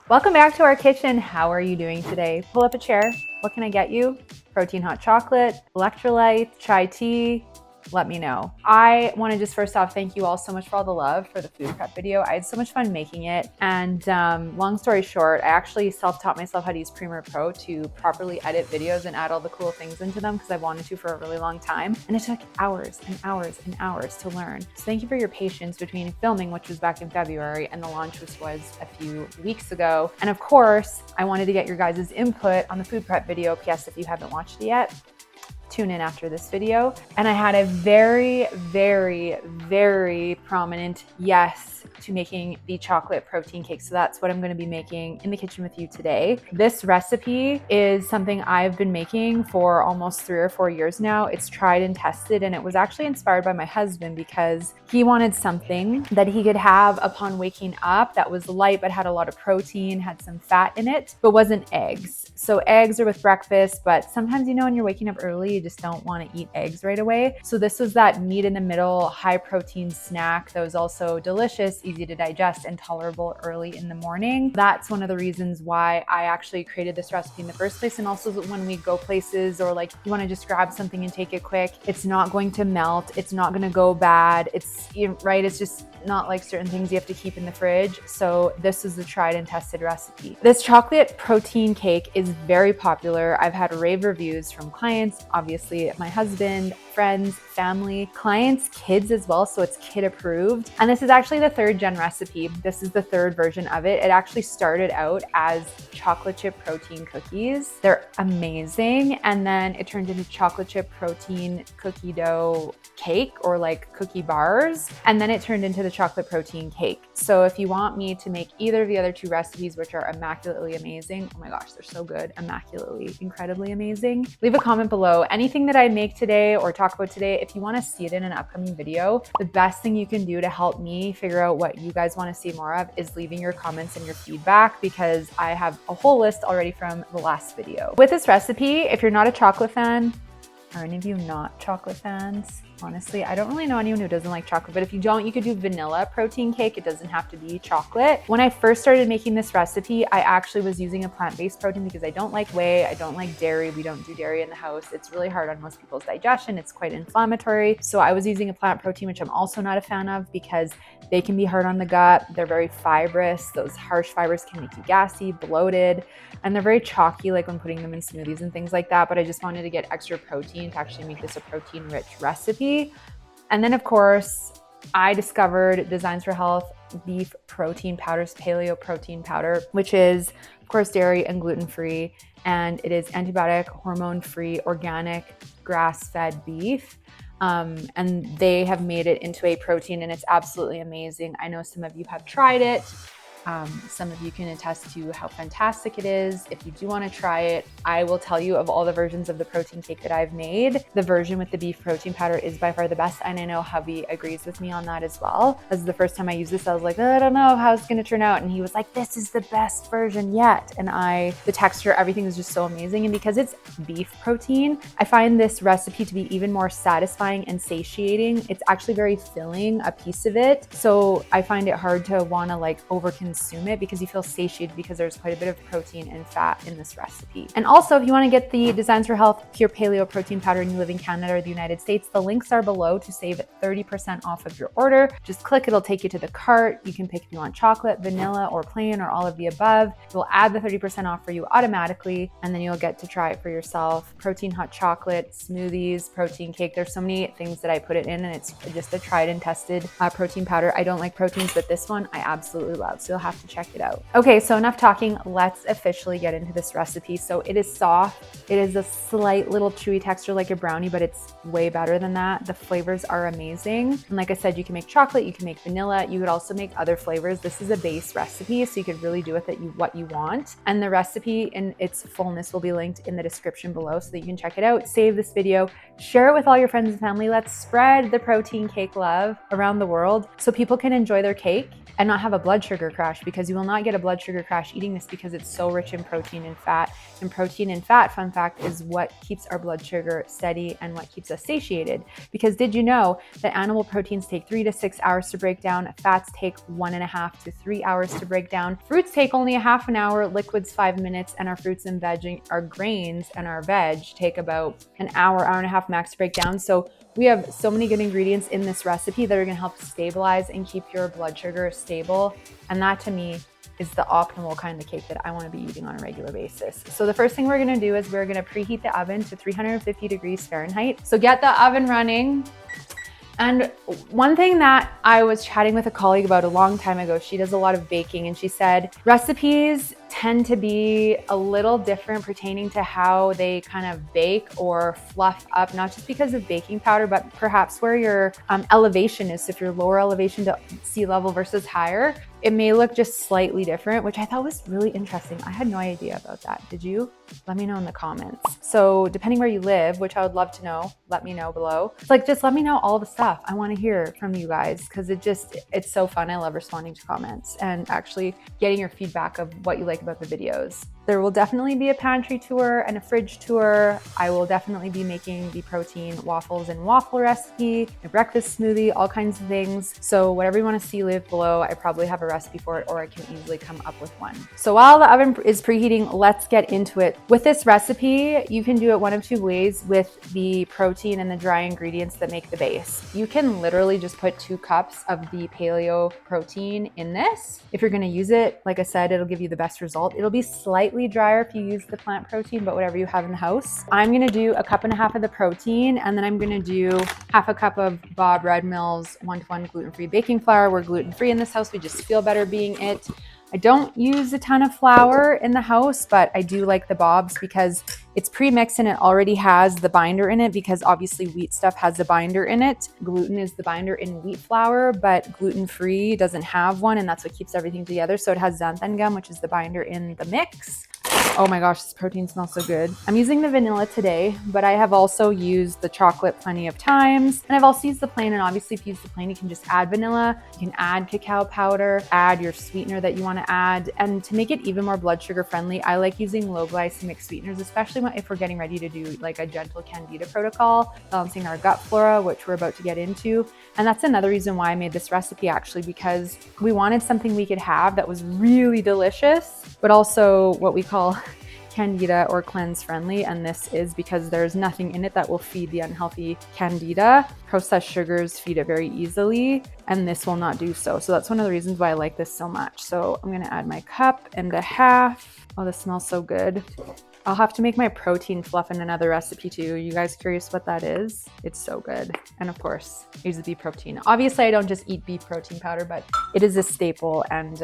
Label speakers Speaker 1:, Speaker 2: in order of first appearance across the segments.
Speaker 1: Welcome back to our kitchen. How are you doing today? Pull up a chair. What can I get you? Protein hot chocolate, electrolyte, chai tea. Let me know. I want to just first off thank you all so much for all the love for the food prep video. I had so much fun making it. And long story short, I actually self-taught myself how to use Premiere Pro to properly edit videos and add all the cool things into them because I wanted to for a really long time. And it took hours and hours and hours to learn. So thank you for your patience between filming, which was back in February, and the launch, which was a few weeks ago. And of course, I wanted to get your guys' input on the food prep video. P.S. if you haven't watched it yet, tune in after this video. And I had a very, very, very prominent yes to making the chocolate protein cake. So that's what I'm going to be making in the kitchen with you today. This recipe is something I've been making for almost 3 or 4 years now. It's tried and tested, and it was actually inspired by my husband because he wanted something that he could have upon waking up that was light but had a lot of protein, had some fat in it, but wasn't eggs. So eggs are with breakfast, but sometimes, you know, when you're waking up early, you just don't want to eat eggs right away. So this was that meat in the middle, high protein snack that was also delicious, easy to digest, and tolerable early in the morning. That's one of the reasons why I actually created this recipe in the first place. And also when we go places or like you want to just grab something and take it quick, it's not going to melt. It's not going to go bad. It's right. It's just not like certain things you have to keep in the fridge. So this is the tried and tested recipe. This chocolate protein cake is very popular. I've had rave reviews from clients, obviously my husband, friends, family, clients, kids as well. So it's kid approved. And this is actually the 3rd gen recipe. This is the 3rd version of it. It actually started out as chocolate chip protein cookies. They're amazing. And then it turned into chocolate chip protein cookie dough cake or like cookie bars. And then it turned into the chocolate protein cake. So if you want me to make either of the other 2 recipes, which are immaculately amazing, oh my gosh, they're so good, immaculately, incredibly amazing, leave a comment below. Anything that I make today or talk about today, if you want to see it in an upcoming video, the best thing you can do to help me figure out what you guys want to see more of is leaving your comments and your feedback, because I have a whole list already from the last video. With this recipe, if you're not a chocolate fan, are any of you not chocolate fans? Honestly, I don't really know anyone who doesn't like chocolate, but if you don't, you could do vanilla protein cake. It doesn't have to be chocolate. When I first started making this recipe, I actually was using a plant-based protein because I don't like whey, I don't like dairy. We don't do dairy in the house. It's really hard on most people's digestion. It's quite inflammatory. So I was using a plant protein, which I'm also not a fan of because they can be hard on the gut. They're very fibrous. Those harsh fibers can make you gassy, bloated, and they're very chalky, like when putting them in smoothies and things like that. But I just wanted to get extra protein to actually make this a protein-rich recipe. And then of course, I discovered Designs for Health beef protein powders, paleo protein powder, which is of course dairy and gluten-free, and it is antibiotic, hormone-free, organic, grass-fed beef. And they have made it into a protein, and it's absolutely amazing. I know some of you have tried it. Some of you can attest to how fantastic it is. If you do want to try it, I will tell you, of all the versions of the protein cake that I've made, the version with the beef protein powder is by far the best. And I know hubby agrees with me on that as well. This is the first time I used this. I was like, I don't know how it's going to turn out. And he was like, this is the best version yet. And the texture, everything is just so amazing. And because it's beef protein, I find this recipe to be even more satisfying and satiating. It's actually very filling, a piece of it. So I find it hard to want to like overconsume it because you feel satiated because there's quite a bit of protein and fat in this recipe. And also, if you want to get the Designs for Health Pure Paleo Protein Powder and you live in Canada or the United States, the links are below to save 30% off of your order. Just click, it'll take you to the cart. You can pick if you want chocolate, vanilla, or plain, or all of the above. We'll add the 30% off for you automatically, and then you'll get to try it for yourself. Protein hot chocolate, smoothies, protein cake. There's so many things that I put it in, and it's just a tried and tested protein powder. I don't like proteins, but this one I absolutely love. So you'll have to check it out. Okay, so enough talking. Let's officially get into this recipe. So it is soft. It is a slight little chewy texture like a brownie, but it's way better than that. The flavors are amazing. And like I said, you can make chocolate, you can make vanilla, you could also make other flavors. This is a base recipe, so you could really do with it what you want. And the recipe in its fullness will be linked in the description below so that you can check it out. Save this video, share it with all your friends and family. Let's spread the protein cake love around the world so people can enjoy their cake and not have a blood sugar crash crash, because you will not get a blood sugar crash eating this because it's so rich in protein and fat. And protein and fat, fun fact, is what keeps our blood sugar steady and what keeps us satiated. Because did you know that animal proteins take 3 to 6 hours to break down, fats take 1.5 to 3 hours to break down, fruits take only a half an hour, liquids 5 minutes, and our fruits and veg, our grains and our veg take about an hour, hour and a half max to break down. So we have so many good ingredients in this recipe that are going to help stabilize and keep your blood sugar stable. And that to me is the optimal kind of cake that I want to be eating on a regular basis. So the first thing we're going to do is we're going to preheat the oven to 350 degrees Fahrenheit. So get the oven running. And one thing that I was chatting with a colleague about a long time ago, she does a lot of baking, and she said recipes tend to be a little different pertaining to how they kind of bake or fluff up, not just because of baking powder, but perhaps where your elevation is. So if you're lower elevation to sea level versus higher, it may look just slightly different, which I thought was really interesting. I had no idea about that. Did you? Let me know in the comments. So depending where you live, which I would love to know, let me know below. It's like, just let me know all the stuff. I want to hear from you guys because it's so fun. I love responding to comments and actually getting your feedback of what you like about the videos. There will definitely be a pantry tour and a fridge tour. I will definitely be making the protein waffles and waffle recipe, a breakfast smoothie, all kinds of things. So whatever you want to see, leave below. I probably have a recipe for it, or I can easily come up with one. So while the oven is preheating, let's get into it. With this recipe, you can do it one of two ways with the protein and the dry ingredients that make the base. You can literally just put 2 cups of the paleo protein in this. If you're going to use it, like I said, it'll give you the best result. It'll be slightly drier if you use the plant protein, but whatever you have in the house. I'm going to do 1.5 cups of the protein, and then I'm going to do 1/2 cup of Bob Red Mill's 1-to-1 gluten-free baking flour. We're gluten-free in this house. We just feel better being it. I don't use a ton of flour in the house, but I do like the Bob's because it's pre-mixed and it already has the binder in it, because obviously wheat stuff has the binder in it. Gluten is the binder in wheat flour, but gluten-free doesn't have one, and that's what keeps everything together. So it has xanthan gum, which is the binder in the mix. Oh my gosh, this protein smells so good. I'm using the vanilla today, but I have also used the chocolate plenty of times. And I've also used the plain, and obviously if you use the plain, you can just add vanilla. You can add cacao powder, add your sweetener that you want to add. And to make it even more blood sugar friendly, I like using low glycemic sweeteners, especially if we're getting ready to do like a gentle candida protocol, balancing our gut flora, which we're about to get into. And that's another reason why I made this recipe, actually, because we wanted something we could have that was really delicious, but also what we call candida or cleanse friendly. And this is because there's nothing in it that will feed the unhealthy candida. Processed sugars feed it very easily, and this will not do so. So that's one of the reasons why I like this so much. So I'm going to add my 1.5 cups. Oh, this smells so good. I'll have to make my protein fluff in another recipe too. You guys curious what that is? It's so good. And of course, I use the beef protein. Obviously, I don't just eat beef protein powder, but it is a staple, and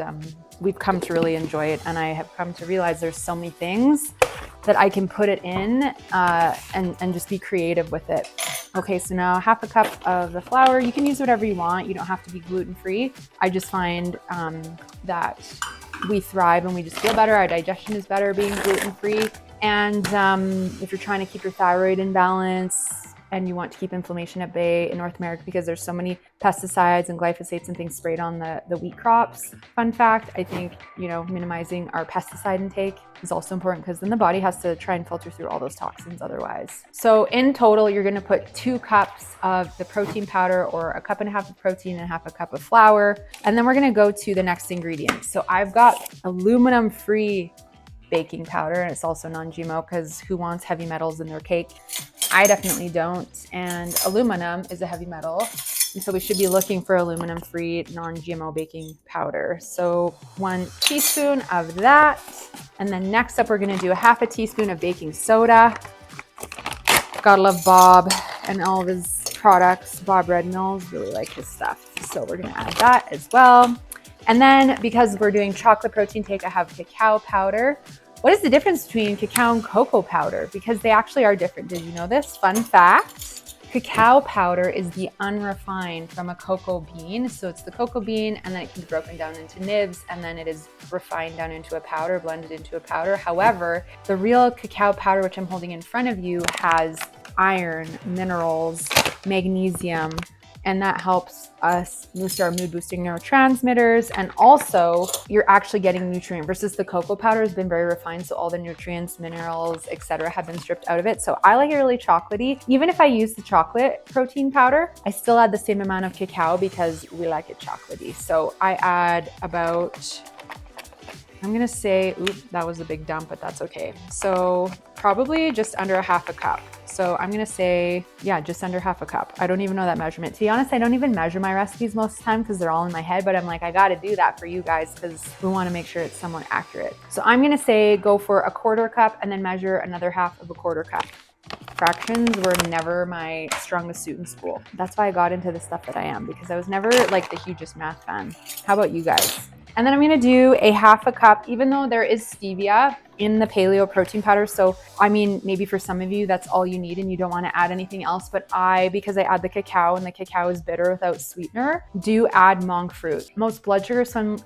Speaker 1: we've come to really enjoy it. And I have come to realize there's so many things that I can put it in and just be creative with it. Okay, so now 1/2 cup of the flour. You can use whatever you want. You don't have to be gluten-free. I just find that we thrive and we just feel better. Our digestion is better being gluten-free. And if you're trying to keep your thyroid in balance and you want to keep inflammation at bay in North America, because there's so many pesticides and glyphosates and things sprayed on the wheat crops. Fun fact, I think, minimizing our pesticide intake is also important, because then the body has to try and filter through all those toxins otherwise. So in total, you're going to put 2 cups of the protein powder, or 1.5 cups of protein and 1/2 cup of flour. And then we're going to go to the next ingredient. So I've got aluminum-free baking powder, and it's also non-GMO, because who wants heavy metals in their cake? I definitely don't. And aluminum is a heavy metal, and so we should be looking for aluminum-free non-GMO baking powder. So 1 teaspoon of that. And then next up, we're going to do 1/2 teaspoon of baking soda. Gotta love Bob and all of his products. Bob Red Mills, really like his stuff. So we're going to add that as well. And then because we're doing chocolate protein cake, I have cacao powder. What is the difference between cacao and cocoa powder? Because they actually are different. Did you know this? Fun fact, cacao powder is the unrefined from a cocoa bean. So it's the cocoa bean, and then it can be broken down into nibs, and then it is refined down into a powder, blended into a powder. However, the real cacao powder, which I'm holding in front of you, has iron, minerals, magnesium, and that helps us boost our mood boosting neurotransmitters. And also you're actually getting nutrient versus the cocoa powder has been very refined. So all the nutrients, minerals, etc. have been stripped out of it. So I like it really chocolatey. Even if I use the chocolate protein powder, I still add the same amount of cacao because we like it chocolatey. So I add about, I'm gonna say, oop, that was a big dump, but that's okay. So probably just under a half a cup. So I'm gonna say, yeah, just under half a cup. I don't even know that measurement. To be honest, I don't even measure my recipes most of the time because they're all in my head, but I'm like, I gotta do that for you guys because we wanna make sure it's somewhat accurate. So I'm gonna say go for a quarter cup and then measure another half of a quarter cup. Fractions were never my strongest suit in school. That's why I got into the stuff that I am, because I was never like the hugest math fan. How about you guys? And then I'm gonna do a half a cup, even though there is stevia in the paleo protein powder. So, I mean, maybe for some of you, that's all you need and you don't wanna add anything else. But because I add the cacao and the cacao is bitter without sweetener, do add monk fruit. Most blood sugar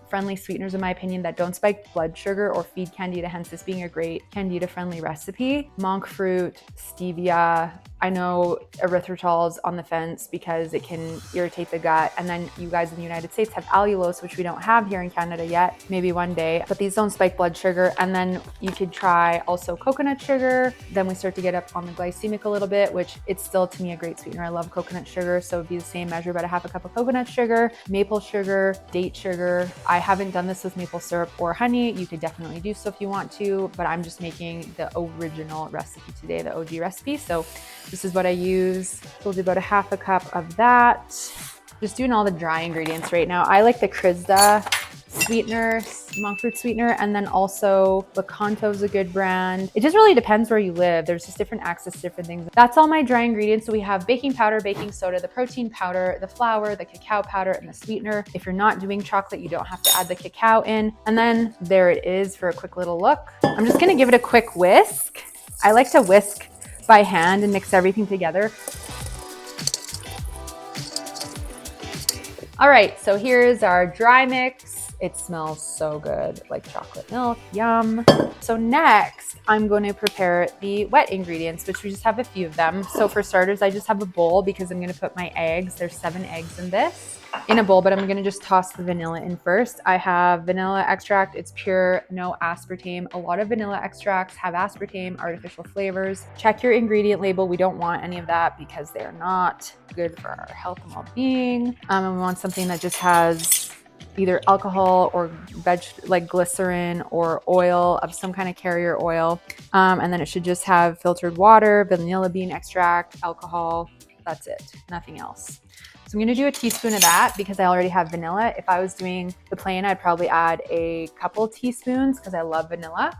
Speaker 1: friendly sweeteners, in my opinion, that don't spike blood sugar or feed candida, hence this being a great candida friendly recipe. Monk fruit, stevia, I know erythritol's on the fence because it can irritate the gut. And then you guys in the United States have allulose, which we don't have here in Canada yet, maybe one day, but these don't spike blood sugar. And then you could try also coconut sugar. Then we start to get up on the glycemic a little bit, which it's still to me a great sweetener. I love coconut sugar. So it'd be the same measure, but a half a cup of coconut sugar, maple sugar, date sugar. I haven't done this with maple syrup or honey. You could definitely do so if you want to, but I'm just making the original recipe today, the OG recipe. So this is what I use. We'll do about a half a cup of that. Just doing all the dry ingredients right now. I like the Krizda sweetener, monk fruit sweetener, and then also Lakanto is a good brand. It just really depends where you live. There's just different access to different things. That's all my dry ingredients. So we have baking powder, baking soda, the protein powder, the flour, the cacao powder, and the sweetener. If you're not doing chocolate, you don't have to add the cacao in. And then there it is for a quick little look. I'm just gonna give it a quick whisk. I like to whisk by hand and mix everything together. All right, so here's our dry mix. It smells so good, like chocolate milk, yum. So next, I'm going to prepare the wet ingredients, which we just have a few of them. So for starters, I just have a bowl because I'm gonna put my eggs. There's 7 eggs in this. In a bowl, but I'm gonna just toss the vanilla in first. I have vanilla extract. It's pure, no aspartame. A lot of vanilla extracts have aspartame, artificial flavors. Check your ingredient label. We don't want any of that because they're not good for our health and well-being. And we want something that just has either alcohol or like glycerin or oil of some kind of carrier oil. And then it should just have filtered water, vanilla bean extract, alcohol. That's it, nothing else. So I'm gonna do a teaspoon of that because I already have vanilla. If I was doing the plain, I'd probably add a couple teaspoons because I love vanilla.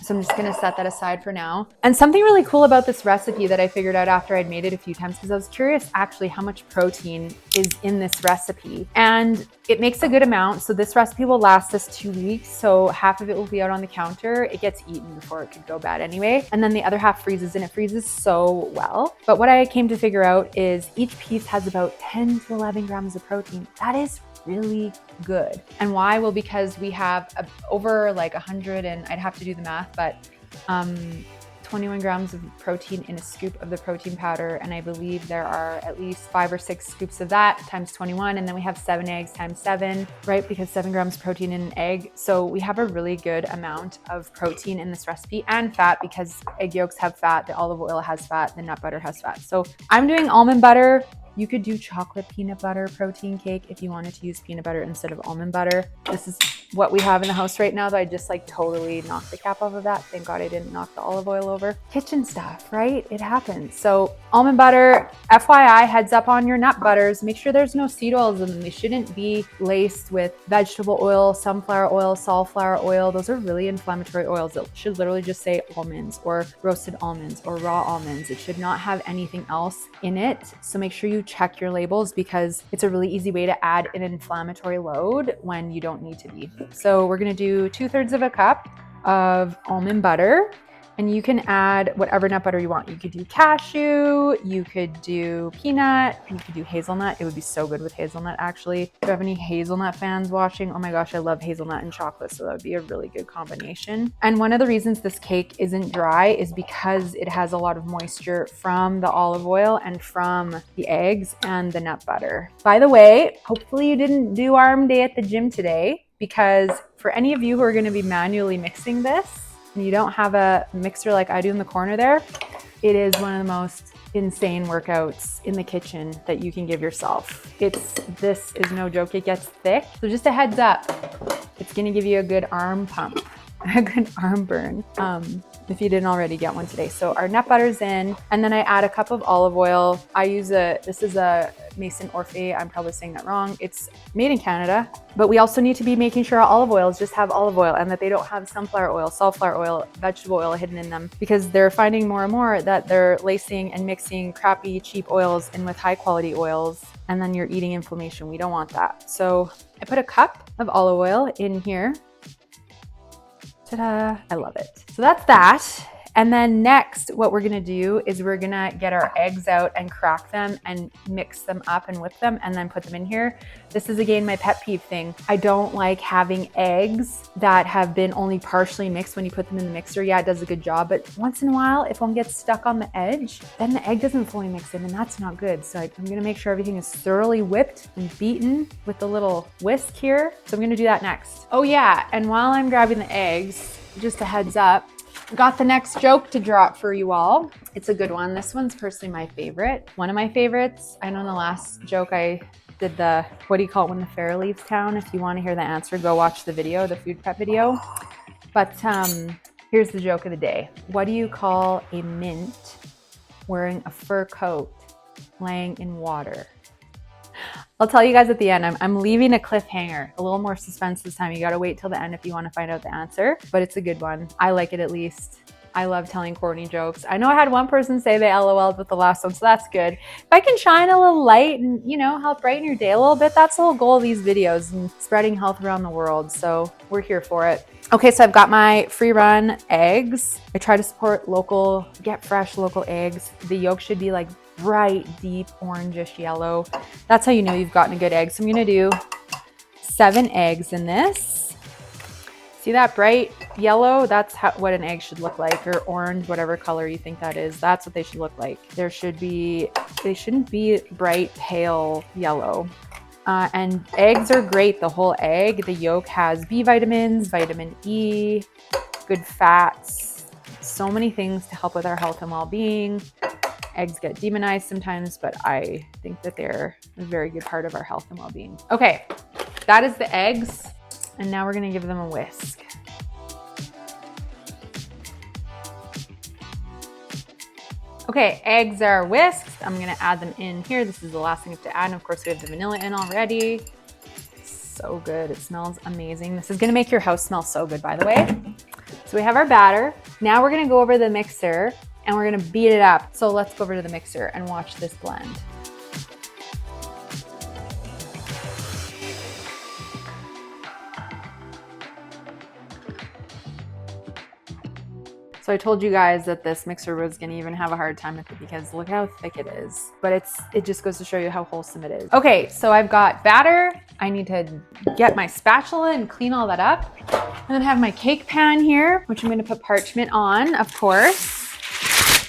Speaker 1: So I'm just gonna set that aside for now. And something really cool about this recipe that I figured out after I'd made it a few times, because I was curious actually how much protein is in this recipe. And it makes a good amount. So this recipe will last us 2 weeks. So half of it will be out on the counter. It gets eaten before it could go bad anyway. And then the other half freezes, and it freezes so well. But what I came to figure out is each piece has about 10 to 11 grams of protein. That is really good. And why? Well, because we have over like 100, and I'd have to do the math, but 21 grams of protein in a scoop of the protein powder. And I believe there are at least 5 or 6 scoops of that times 21. And then we have 7 eggs times 7, right? Because 7 grams of protein in an egg. So we have a really good amount of protein in this recipe, and fat, because egg yolks have fat, the olive oil has fat, the nut butter has fat. So I'm doing almond butter. You could do chocolate peanut butter protein cake if you wanted to use peanut butter instead of almond butter. This is what we have in the house right now, though I just like totally knocked the cap off of that. Thank God I didn't knock the olive oil over. Kitchen stuff, right? It happens. So almond butter, FYI, heads up on your nut butters. Make sure there's no seed oils in them. They shouldn't be laced with vegetable oil, sunflower oil, safflower oil. Those are really inflammatory oils. It should literally just say almonds or roasted almonds or raw almonds. It should not have anything else in it. So make sure you check your labels, because it's a really easy way to add an inflammatory load when you don't need to be. So we're gonna do 2/3 of a cup of almond butter. And you can add whatever nut butter you want. You could do cashew, you could do peanut, you could do hazelnut. It would be so good with hazelnut, actually. If you have any hazelnut fans watching, oh my gosh, I love hazelnut and chocolate, so that would be a really good combination. And one of the reasons this cake isn't dry is because it has a lot of moisture from the olive oil and from the eggs and the nut butter. By the way, hopefully you didn't do arm day at the gym today, because for any of you who are going to be manually mixing this, and you don't have a mixer like I do in the corner there, it is one of the most insane workouts in the kitchen that you can give yourself. This is no joke, it gets thick. So just a heads up, it's gonna give you a good arm pump, a good arm burn, if you didn't already get one today. So our nut butter's in, and then I add a cup of olive oil. This is a Mason Orphe, I'm probably saying that wrong. It's made in Canada, but we also need to be making sure our olive oils just have olive oil and that they don't have sunflower oil, safflower oil, vegetable oil hidden in them, because they're finding more and more that they're lacing and mixing crappy, cheap oils in with high quality oils, and then you're eating inflammation. We don't want that. So I put a cup of olive oil in here. Ta-da, I love it. So that's that. And then next, what we're gonna do is we're gonna get our eggs out and crack them and mix them up and whip them and then put them in here. This is again my pet peeve thing. I don't like having eggs that have been only partially mixed when you put them in the mixer. Yeah, it does a good job, but once in a while, if one gets stuck on the edge, then the egg doesn't fully mix in, and that's not good. So I'm gonna make sure everything is thoroughly whipped and beaten with the little whisk here. So I'm gonna do that next. Oh yeah, and while I'm grabbing the eggs, just a heads up, got the next joke to drop for you all. It's a good one. This one's personally my favorite. One of my favorites. I know in the last joke I did the, what do you call it when the fair leaves town? If you want to hear the answer, go watch the video, the food prep video. But here's the joke of the day. What do you call a mint wearing a fur coat laying in water? I'll tell you guys at the end. I'm leaving a cliffhanger, a little more suspense this time. You gotta wait till the end if you wanna find out the answer, but it's a good one. I like it at least. I love telling corny jokes. I know I had one person say they LOL'd with the last one, so that's good. If I can shine a little light and, you know, help brighten your day a little bit, that's the whole goal of these videos and spreading health around the world. So we're here for it. Okay, so I've got my free run eggs. I try to support local, get fresh local eggs. The yolk should be like bright, deep, orangish yellow. That's how you know you've gotten a good egg. So I'm gonna do 7 eggs in this. See that bright yellow? That's what an egg should look like, or orange, whatever color you think that is. That's what they should look like. They shouldn't be bright, pale yellow. And eggs are great, the whole egg. The yolk has B vitamins, vitamin E, good fats, so many things to help with our health and well-being. Eggs get demonized sometimes, but I think that they're a very good part of our health and well-being. Okay, that is the eggs. And now we're gonna give them a whisk. Okay, eggs are whisked. I'm gonna add them in here. This is the last thing we have to add. And of course we have the vanilla in already. So good, it smells amazing. This is gonna make your house smell so good, by the way. So we have our batter. Now we're gonna go over to the mixer and we're gonna beat it up. So let's go over to the mixer and watch this blend. So I told you guys that this mixer was gonna even have a hard time with it because look how thick it is. But it just goes to show you how wholesome it is. Okay, so I've got batter. I need to get my spatula and clean all that up. And then I have my cake pan here, which I'm gonna put parchment on, of course.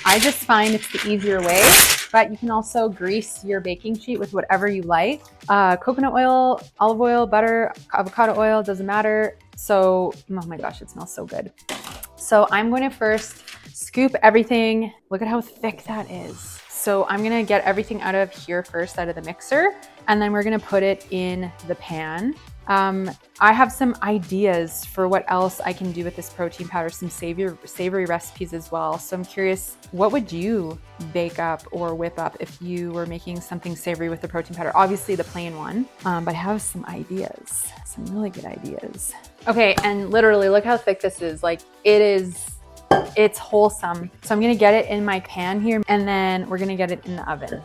Speaker 1: I just find it's the easier way, but you can also grease your baking sheet with whatever you like. Coconut oil, olive oil, butter, avocado oil, doesn't matter. So, oh my gosh, it smells so good. So I'm going to first scoop everything. Look at how thick that is. So I'm gonna get everything out of here first, out of the mixer, and then we're gonna put it in the pan. I have some ideas for what else I can do with this protein powder, some savory recipes as well. So I'm curious, what would you bake up or whip up if you were making something savory with the protein powder? Obviously the plain one, but I have some ideas, some really good ideas. Okay, and literally look how thick this is. Like it's wholesome. So I'm gonna get it in my pan here and then we're gonna get it in the oven.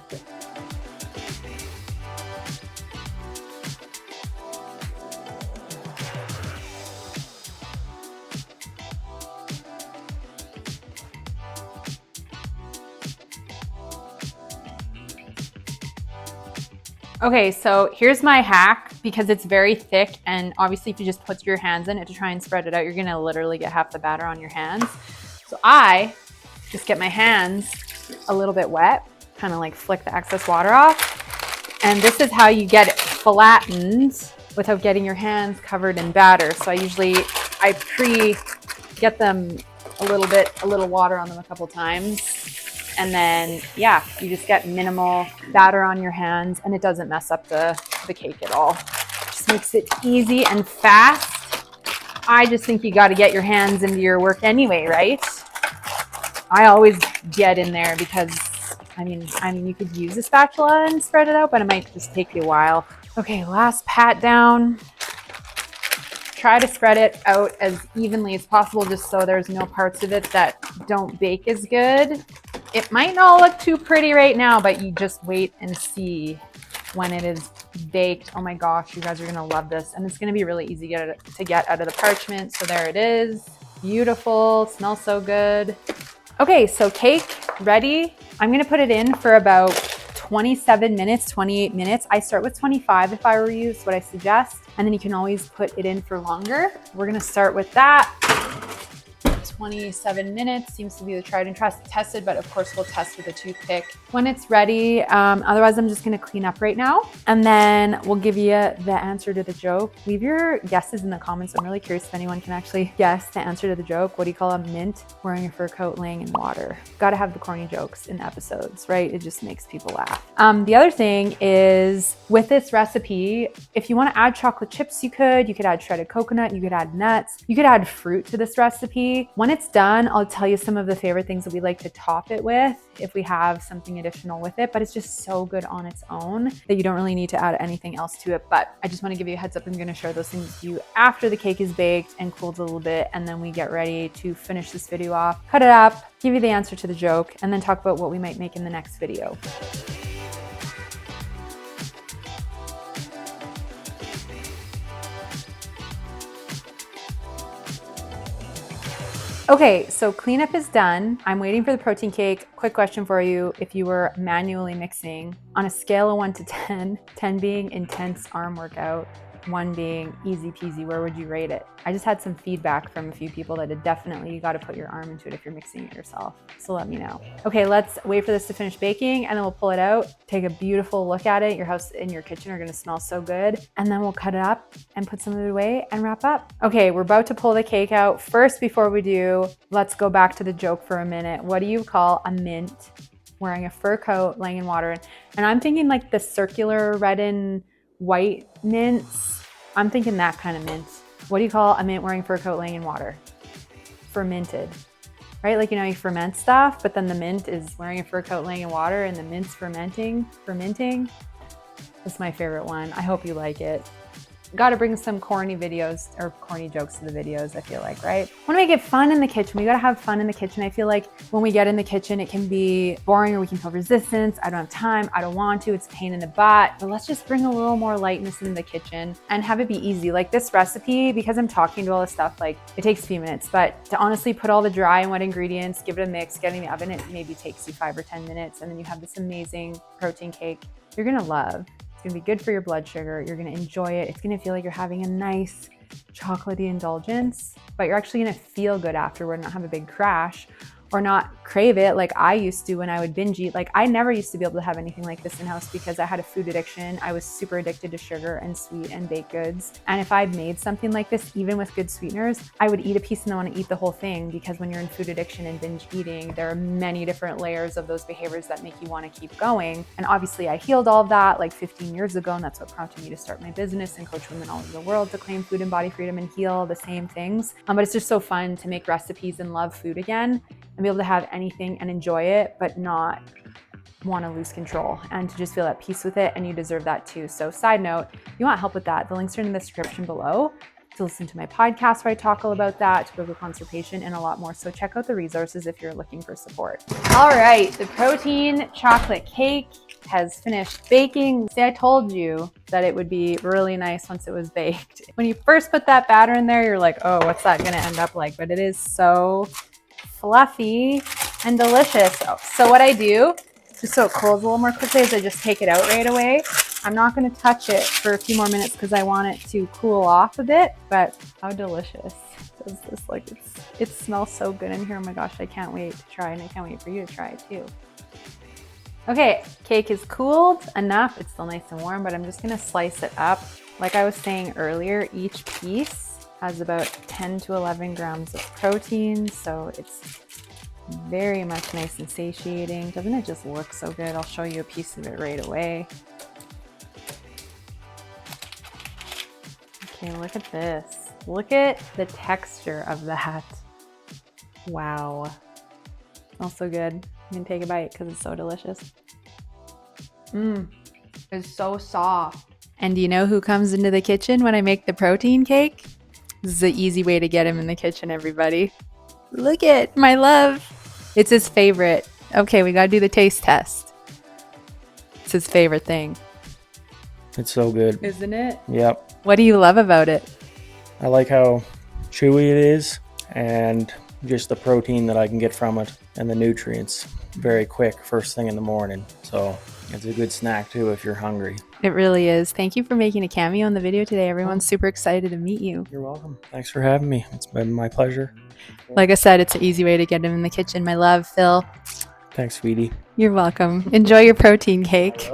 Speaker 1: Okay, so here's my hack because it's very thick, and obviously if you just put your hands in it to try and spread it out, you're gonna literally get half the batter on your hands. So I just get my hands a little bit wet, kind of like flick the excess water off. And this is how you get it flattened without getting your hands covered in batter. So I get them a little water on them a couple times. And then, yeah, you just get minimal batter on your hands, and it doesn't mess up the cake at all. Just makes it easy and fast. I just think you got to get your hands into your work anyway, right? I always get in there because, I mean, you could use a spatula and spread it out, but it might just take you a while. Okay, last pat down. Try to spread it out as evenly as possible just so there's no parts of it that don't bake as good. It might not look too pretty right now, but you just wait and see when it is baked. Oh my gosh, you guys are gonna love this. And it's gonna be really easy to get out of the parchment. So there it is, beautiful, smells so good. Okay, so cake ready. I'm gonna put it in for about 27 minutes, 28 minutes. I start with 25 if I were you, that's what I suggest. And then you can always put it in for longer. We're gonna start with that. 27 minutes seems to be the tried and tested, but of course we'll test with a toothpick when it's ready. Otherwise, I'm just gonna clean up right now, and then we'll give you the answer to the joke. Leave your guesses in the comments. I'm really curious if anyone can actually guess the answer to the joke. What do you call a mint wearing a fur coat laying in water? Gotta have the corny jokes in episodes, right? It just makes people laugh. The other thing is with this recipe, if you wanna add chocolate chips, you could add shredded coconut, you could add nuts, you could add fruit to this recipe. When it's done, I'll tell you some of the favorite things that we like to top it with if we have something additional with it, but it's just so good on its own that you don't really need to add anything else to it. But I just want to give you a heads up. I'm going to share those things with you after the cake is baked and cooled a little bit, and then we get ready to finish this video off, cut it up, give you the answer to the joke, and then talk about what we might make in the next video. Okay, so cleanup is done. I'm waiting for the protein cake. Quick question for you. If you were manually mixing on a scale of 1 to 10, 10 being intense arm workout, 1 being easy peasy, where would you rate it? I just had some feedback from a few people that it definitely, you got to put your arm into it if you're mixing it yourself. So let me know. Okay, let's wait for this to finish baking, and then we'll pull it out, take a beautiful look at it. Your house and your kitchen are going to smell so good. And then we'll cut it up and put some of it away and wrap up. Okay, we're about to pull the cake out. First, before we do, let's go back to the joke for a minute. What do you call a mint wearing a fur coat laying in water? And I'm thinking like the circular red and white mints. I'm thinking that kind of mint. What do you call a mint wearing fur coat laying in water? Fermented, right? Like, you know, you ferment stuff, but then the mint is wearing a fur coat laying in water and the mint's fermenting. That's my favorite one. I hope you like it. Got to bring some corny videos or corny jokes to the videos, I feel like, right? Want to make it fun in the kitchen. We got to have fun in the kitchen. I feel like when we get in the kitchen, it can be boring or we can feel resistance. I don't have time. I don't want to. It's a pain in the butt. But let's just bring a little more lightness in the kitchen and have it be easy. Like this recipe, because I'm talking to all this stuff, like it takes a few minutes, but to honestly put all the dry and wet ingredients, give it a mix, get in the oven, it maybe takes you 5 or 10 minutes. And then you have this amazing protein cake you're going to love. It's gonna be good for your blood sugar. You're gonna enjoy it. It's gonna feel like you're having a nice chocolatey indulgence, but you're actually gonna feel good afterward, not have a big crash or not crave it like I used to when I would binge eat. Like I never used to be able to have anything like this in house because I had a food addiction. I was super addicted to sugar and sweet and baked goods. And if I'd made something like this, even with good sweeteners, I would eat a piece and then want to eat the whole thing, because when you're in food addiction and binge eating, there are many different layers of those behaviors that make you want to keep going. And obviously I healed all of that like 15 years ago, and that's what prompted me to start my business and coach women all over the world to claim food and body freedom and heal the same things. But it's just so fun to make recipes and love food again and be able to have anything and enjoy it, but not want to lose control and to just feel at peace with it. And you deserve that too. So side note, if you want help with that, the links are in the description below to listen to my podcast where I talk all about that, to book a consultation and a lot more. So check out the resources if you're looking for support. All right, the protein chocolate cake has finished baking. See, I told you that it would be really nice once it was baked. When you first put that batter in there, you're like, oh, what's that gonna end up like? But it is so fluffy and delicious. So what I do, just so it cools a little more quickly, is I just take it out right away I'm not going to touch it for a few more minutes because I want it to cool off a bit, but how delicious does this look? It smells so good in here. Oh my gosh, I can't wait to try, and I can't wait for you to try it too. Okay, cake is cooled enough. It's still nice and warm, but I'm just gonna slice it up. Like I was saying earlier, each piece has about 10 to 11 grams of protein, so it's very much nice and satiating. Doesn't it just look so good? I'll show you a piece of it right away. Okay, look at this. Look at the texture of that. Wow. Smells so good. I'm gonna take a bite because it's so delicious. It's so soft. And do you know who comes into the kitchen when I make the protein cake? This is the easy way to get him in the kitchen, everybody. Look at my love. It's his favorite. Okay, we gotta do the taste test. It's his favorite thing.
Speaker 2: It's so good.
Speaker 1: Isn't it?
Speaker 2: Yep.
Speaker 1: What do you love about it?
Speaker 2: I like how chewy it is and just the protein that I can get from it and the nutrients very quick first thing in the morning. So it's a good snack too if you're hungry.
Speaker 1: It really is. Thank you for making a cameo in the video today. Everyone's super excited to meet you.
Speaker 2: You're welcome. Thanks for having me. It's been my pleasure.
Speaker 1: Like I said, it's an easy way to get him in the kitchen. My love, Phil.
Speaker 2: Thanks, sweetie.
Speaker 1: You're welcome. Enjoy your protein cake.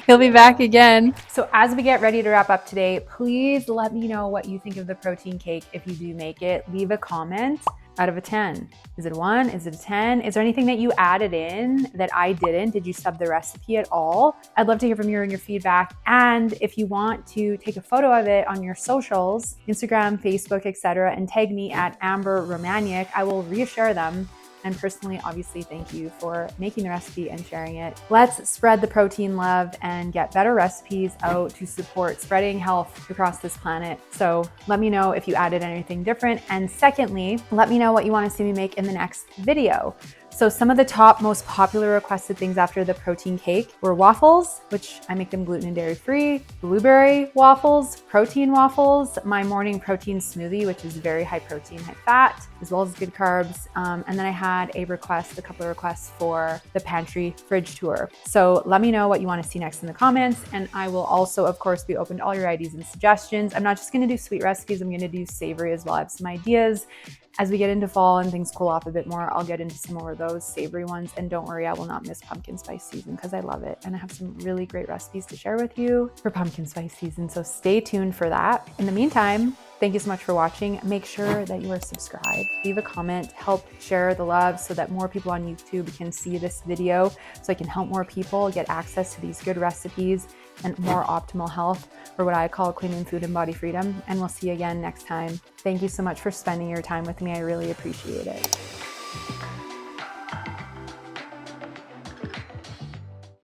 Speaker 1: He'll be back again. So as we get ready to wrap up today, please let me know what you think of the protein cake if you do make it. Leave a comment. Out of a 10. Is it a 1? Is it a 10? Is there anything that you added in that I didn't? Did you sub the recipe at all? I'd love to hear from you and your feedback. And if you want to take a photo of it on your socials, Instagram, Facebook, etc., and tag me at Amber Romaniuk, I will reshare them. And personally, obviously, thank you for making the recipe and sharing it. Let's spread the protein love and get better recipes out to support spreading health across this planet. So let me know if you added anything different. And secondly, let me know what you want to see me make in the next video. So some of the top most popular requested things after the protein cake were waffles, which I make them gluten and dairy free, blueberry waffles, protein waffles, my morning protein smoothie, which is very high protein, high fat, as well as good carbs. And then I had a couple of requests for the pantry fridge tour. So let me know what you want to see next in the comments. And I will also, of course, be open to all your ideas and suggestions. I'm not just going to do sweet recipes. I'm going to do savory as well. I have some ideas. As we get into fall and things cool off a bit more, I'll get into some more of those savory ones. And don't worry, I will not miss pumpkin spice season because I love it. And I have some really great recipes to share with you for pumpkin spice season. So stay tuned for that. In the meantime, thank you so much for watching. Make sure that you are subscribed. Leave a comment, help share the love so that more people on YouTube can see this video so I can help more people get access to these good recipes and more optimal health, or what I call clean food and body freedom. And we'll see you again next time. Thank you so much for spending your time with me. I really appreciate it.